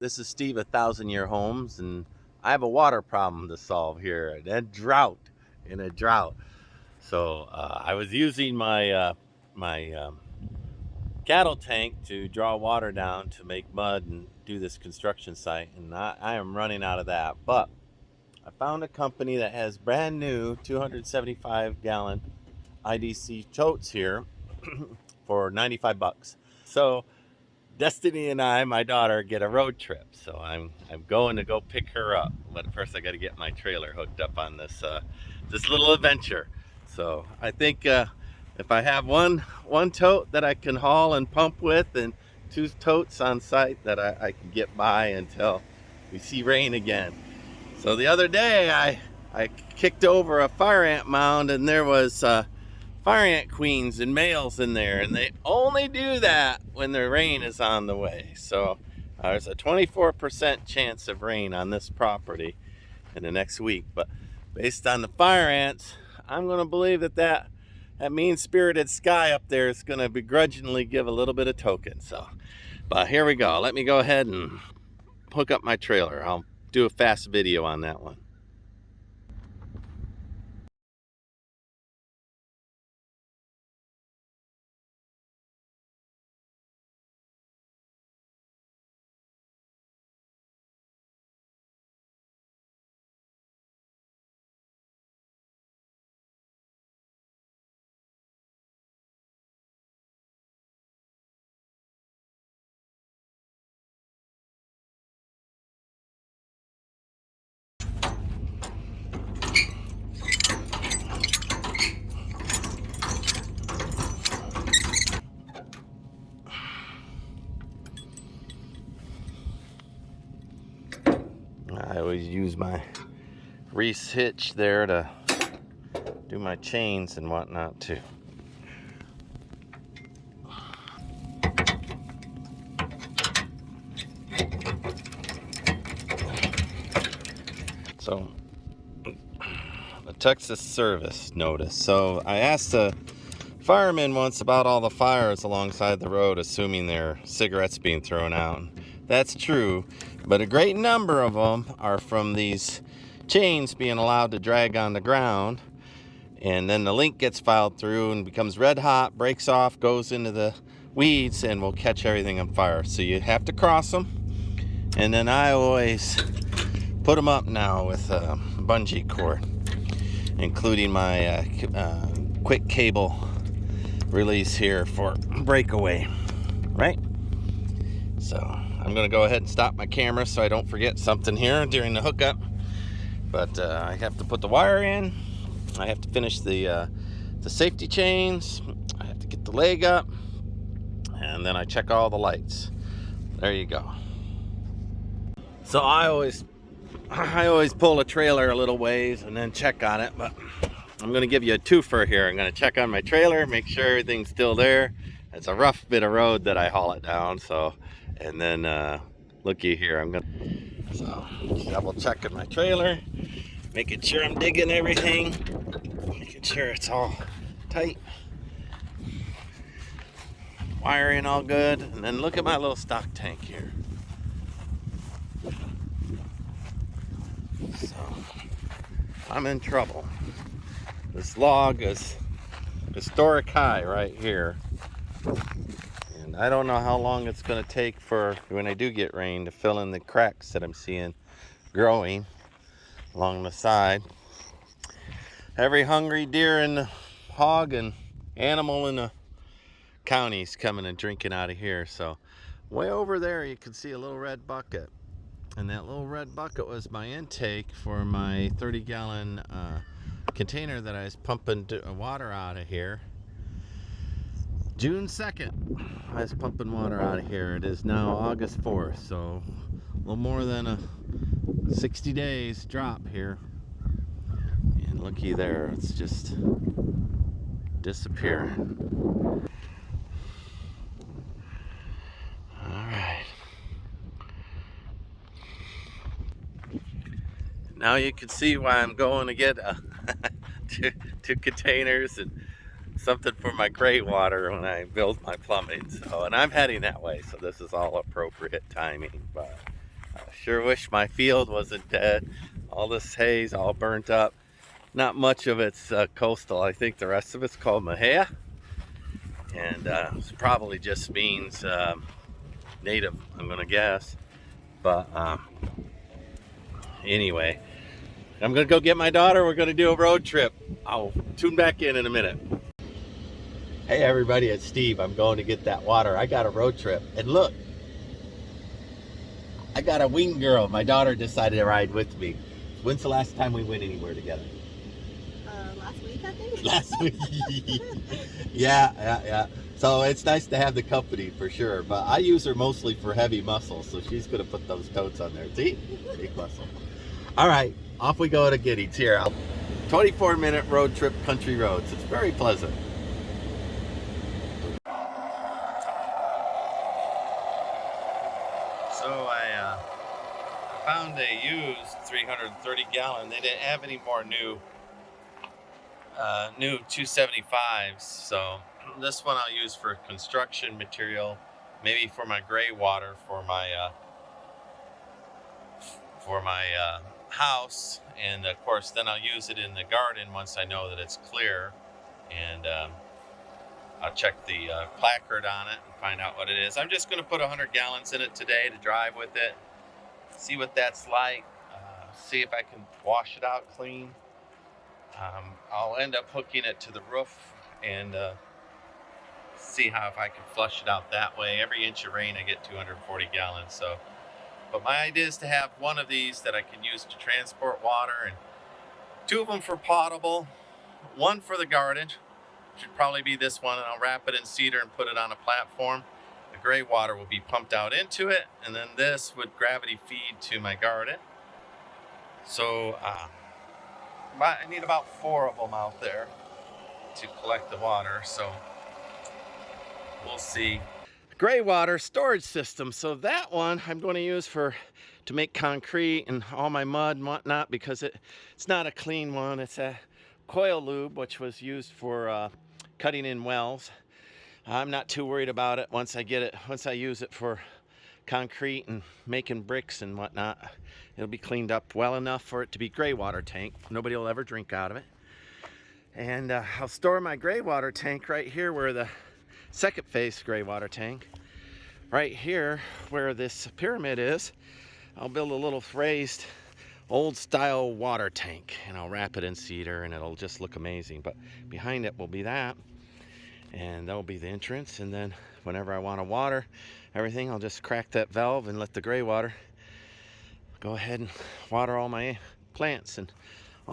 This is Steve at 1,000 Year Homes, and I have a water problem to solve here, a drought. So I was using my cattle tank to draw water down to make mud and do this construction site, and I am running out of that. But I found a company that has brand new 275-gallon IDC totes here for 95 bucks. So Destiny and I, my daughter, get a road trip, so I'm going to go pick her up. But first, I got to get my trailer hooked up on this little adventure. So I think if I have one tote that I can haul and pump with, and two totes on site, that I can get by until we see rain again. So the other day, I kicked over a fire ant mound, and there was fire ant queens and males in there, and they only do that when the rain is on the way. So there's a 24% chance of rain on this property in the next week. But based on the fire ants, I'm going to believe that mean-spirited sky up there is going to begrudgingly give a little bit of token. So, but here we go. Let me go ahead and hook up my trailer. I'll do a fast video on that one. I always use my Reese hitch there to do my chains and whatnot too. So, a Texas service notice. So I asked a fireman once about all the fires alongside the road, assuming there are cigarettes being thrown out. That's true, but a great number of them are from these chains being allowed to drag on the ground, and then the link gets filed through and becomes red hot, breaks off, goes into the weeds, and will catch everything on fire. So you have to cross them, and then I always put them up now with a bungee cord, including my quick cable release here for breakaway, right? So I'm going to go ahead and stop my camera so I don't forget something here during the hookup. But I have to put the wire in. I have to finish the safety chains. I have to get the leg up, and then I check all the lights. There you go. So I always pull a trailer a little ways and then check on it, but I'm going to give you a twofer here. I'm going to check on my trailer, make sure everything's still there. It's a rough bit of road that I haul it down, so, and then looky here, I'm going to double checking my trailer, making sure I'm digging everything, making sure it's all tight, wiring all good, and then look at my little stock tank here. So I'm in trouble. This log is historic high right here, and I don't know how long it's going to take for when I do get rain to fill in the cracks that I'm seeing growing along the side. Every hungry deer and hog and animal in the county's coming and drinking out of here. So way over there you can see a little red bucket, and that little red bucket was my intake for my 30-gallon container that I was pumping water out of here. June 2nd, I was pumping water out of here. It is now August 4th, so a little more than a 60 days drop here. And looky there, it's just disappearing. All right. Now you can see why I'm going to get two containers and something for my gray water when I build my plumbing. So, and I'm heading that way, so this is all appropriate timing. But Sure wish my field wasn't dead. All this hay's all burnt up. Not much of it's coastal. I think the rest of it's called Mahia. And it probably just means native, I'm gonna guess. But anyway, I'm gonna go get my daughter. We're gonna do a road trip. I'll tune back in a minute. Hey everybody, it's Steve. I'm going to get that water. I got a road trip. And look, I got a wing girl. My daughter decided to ride with me. When's the last time we went anywhere together? Last week, I think. Last week. Yeah. So it's nice to have the company for sure. But I use her mostly for heavy muscle, so she's gonna put those totes on there. See? Big muscle. All right, off we go to Giddings here. 24-minute road trip, country roads. It's very pleasant. So I found a used 330 gallon. They didn't have any more new 275s. So this one I'll use for construction material, maybe for my gray water for my house, and of course then I'll use it in the garden once I know that it's clear, and I'll check the placard on it and find out what it is. I'm just going to put 100 gallons in it today to drive with it, see what that's like, see if I can wash it out clean. I'll end up hooking it to the roof and see how if I can flush it out that way. Every inch of rain I get 240 gallons. So, but my idea is to have one of these that I can use to transport water, and 2 of them for potable, 1 for the garden. Should probably be this one, and I'll wrap it in cedar and put it on a platform. The gray water will be pumped out into it, and then this would gravity feed to my garden. So I need about 4 of them out there to collect the water, so we'll see. Gray water storage system. So that one I'm going to use to make concrete and all my mud and whatnot, because it's not a clean one. It's a coil lube, which was used for cutting in wells. I'm not too worried about it once I use it for concrete and making bricks and whatnot. It'll be cleaned up well enough for it to be gray water tank. Nobody will ever drink out of it. And I'll store my gray water tank right here where the second phase gray water tank. Right here where this pyramid is, I'll build a little raised old style water tank, and I'll wrap it in cedar, and it'll just look amazing. But behind it will be that, and that'll be the entrance. And then whenever I want to water everything, I'll just crack that valve and let the gray water go ahead and water all my plants. And